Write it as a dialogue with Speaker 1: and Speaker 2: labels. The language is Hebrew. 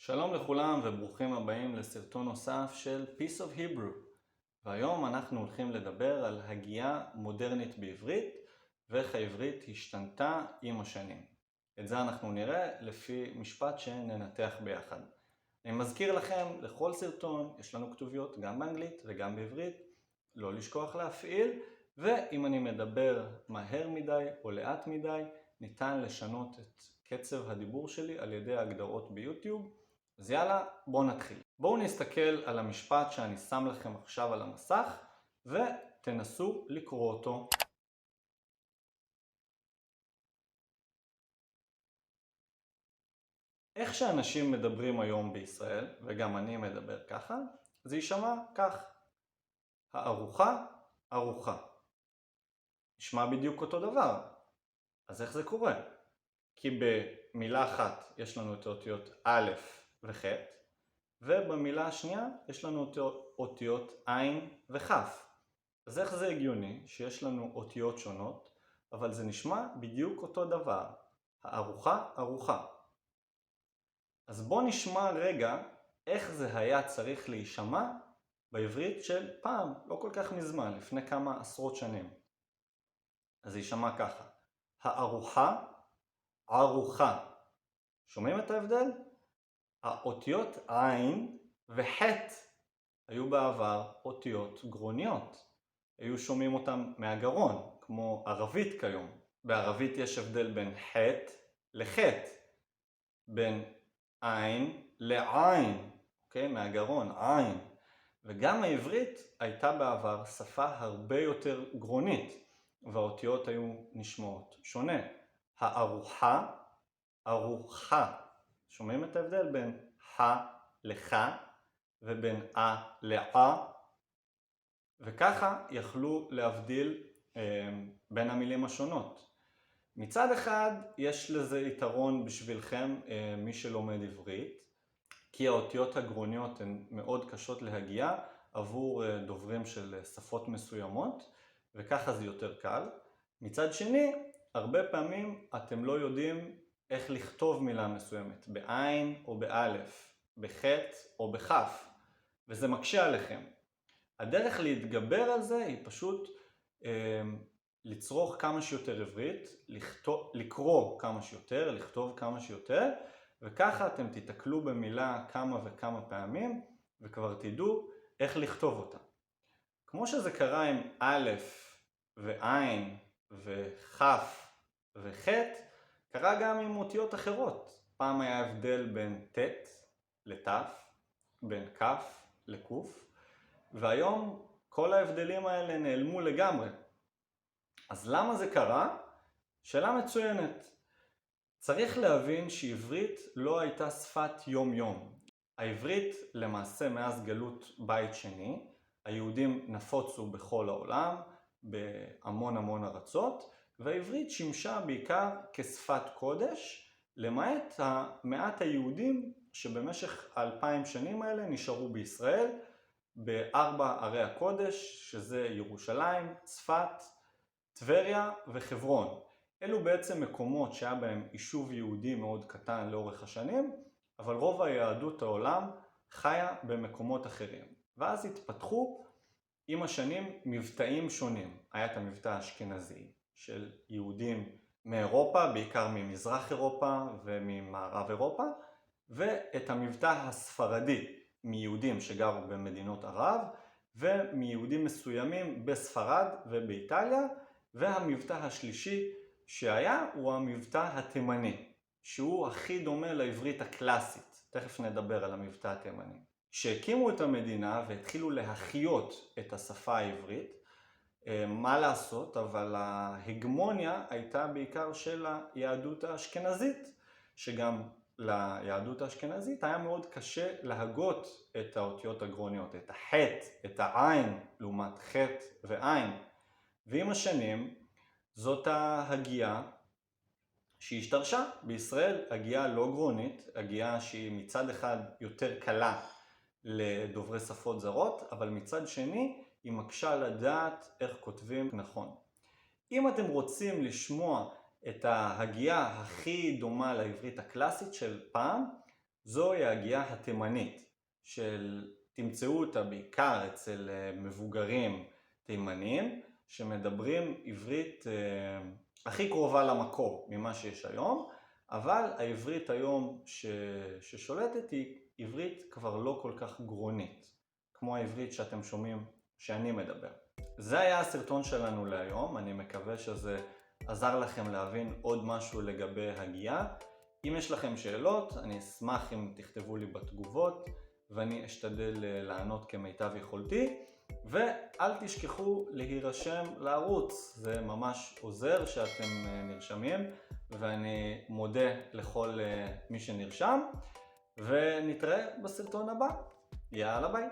Speaker 1: שלום לכולם וברוכים הבאים לסרטון נוסף של Piece of Hebrew. והיום אנחנו הולכים לדבר על הגייה מודרנית בעברית ואיך העברית השתנתה עם השנים. את זה אנחנו נראה לפי משפט שננתח ביחד. אני מזכיר לכם, לכל סרטון יש לנו כתוביות גם באנגלית וגם בעברית, לא לשכוח להפעיל, ואם אני מדבר מהר מדי או לאט מדי, ניתן לשנות את קצב הדיבור שלי על ידי הגדרות ביוטיוב. אז יאללה, בואו נתחיל. בואו נסתכל על המשפט שאני שם לכם עכשיו על המסך ותנסו לקרוא אותו. איך שאנשים מדברים היום בישראל, וגם אני מדבר ככה, זה יישמע כך. הארוחה, ארוחה. נשמע בדיוק אותו דבר. אז איך זה קורה? כי במילה אחת יש לנו את האותיות א' וח', ובמילה השנייה יש לנו אותיות עין וכ'. אז איך זה הגיוני שיש לנו אותיות שונות, אבל זה נשמע בדיוק אותו דבר. הארוחה, ארוחה. אז בואו נשמע רגע איך זה היה צריך להישמע בעברית של פעם, לא כל כך מזמן, לפני כמה עשרות שנים. אז זה יישמע ככה. הארוחה, ארוחה. שומעים את ההבדל? האותיות עין וח' היו בעבר אותיות גרוניות. היו שומעים אותם מהגרון, כמו ערבית כיום. בערבית יש הבדל בין ח' לח', בין עין לעין, אוקיי? מהגרון, עין. וגם העברית הייתה בעבר שפה הרבה יותר גרונית, והאותיות היו נשמעות שונה. הארוחה, ארוחה. שומעים את ההבדל בין ח לח ובין לע, וככה יכלו להבדיל בין המילים השונות. מצד אחד יש לזה יתרון בשבילכם, מי שלומד עברית, כי האותיות הגרוניות הן מאוד קשות להגייה עבור דוברים של שפות מסוימות, וככה זה יותר קל. מצד שני, הרבה פעמים אתם לא יודעים איך לכתוב מילה מסוימת, בעין או באלף, בחטא או בכף, וזה מקשה עליכם. הדרך להתגבר על זה היא פשוט לצרוך כמה שיותר עברית, לקרוא כמה שיותר, לכתוב כמה שיותר, וככה אתם תתקלו במילה כמה וכמה פעמים, וכבר תדעו איך לכתוב אותה. כמו שזה קרה עם א' ועין וכ' וח', קרה גם עם אותיות אחרות. פעם היה הבדל בין ט' לת', בין כ' לק', והיום כל ההבדלים האלה נעלמו לגמרי. אז למה זה קרה? שאלה מצוינת. צריך להבין שעברית לא הייתה שפת יום-יום. העברית למעשה מאז גלות בית שני, היהודים נפוצו בכל העולם, בהמון ארצות, והעברית שימשה בעיקר כשפת קודש, למעט מעט היהודים שבמשך 2000 שנים האלה נשארו בישראל, בארבע ערי הקודש, שזה ירושלים, צפת, טבריה וחברון. אלו בעצם מקומות שהיה בהם יישוב יהודי מאוד קטן לאורך השנים, אבל רוב היהדות העולם חיה במקומות אחרים. ואז התפתחו עם השנים מבטאים שונים. היה את המבטא האשכנזי של יהודים מאירופה, בעיקר ממזרח אירופה וממערב אירופה, ואת המבטא הספרדי מיהודים שגרו במדינות ערב, ומיהודים מסוימים בספרד ובאיטליה, והמבטא השלישי שהיה הוא המבטא התימני, שהוא הכי דומה לעברית הקלאסית. תכף נדבר על המבטא התימני. כשהקימו את המדינה והתחילו להחיות את השפה העברית, מה לעשות, אבל ההגמוניה הייתה בעיקר של היהדות האשכנזית, שגם ליהדות האשכנזית היה מאוד קשה להגות את האותיות הגרוניות, את החטא, את העין, לעומת חטא ועין. ועם השנים זאת ההגייה שהשתרשה בישראל, הגייה לא גרונית, הגייה שהיא מצד אחד יותר קלה לדוברי שפות זרות, אבל מצד שני היא מקשה לדעת איך כותבים נכון. אם אתם רוצים לשמוע את ההגייה הכי דומה לעברית הקלאסית של פעם, זוהי ההגייה התימנית, תמצאו אותה בעיקר אצל מבוגרים תימנים, שמדברים עברית הכי קרובה למקור ממה שיש היום, אבל העברית היום ששולטת היא עברית כבר לא כל כך גרונית, כמו העברית שאתם שומעים שאני מדבר. זה היה הסרטון שלנו להיום, אני מקווה שזה עזר לכם להבין עוד משהו לגבי הגייה. אם יש לכם שאלות, אני אשמח אם תכתבו לי בתגובות, ואני אשתדל לענות כמיטב יכולתי. ואל תשכחו להירשם לערוץ, זה ממש עוזר שאתם נרשמים, ואני מודה לכל מי שנרשם, ונתראה בסרטון הבא. יאללה ביי.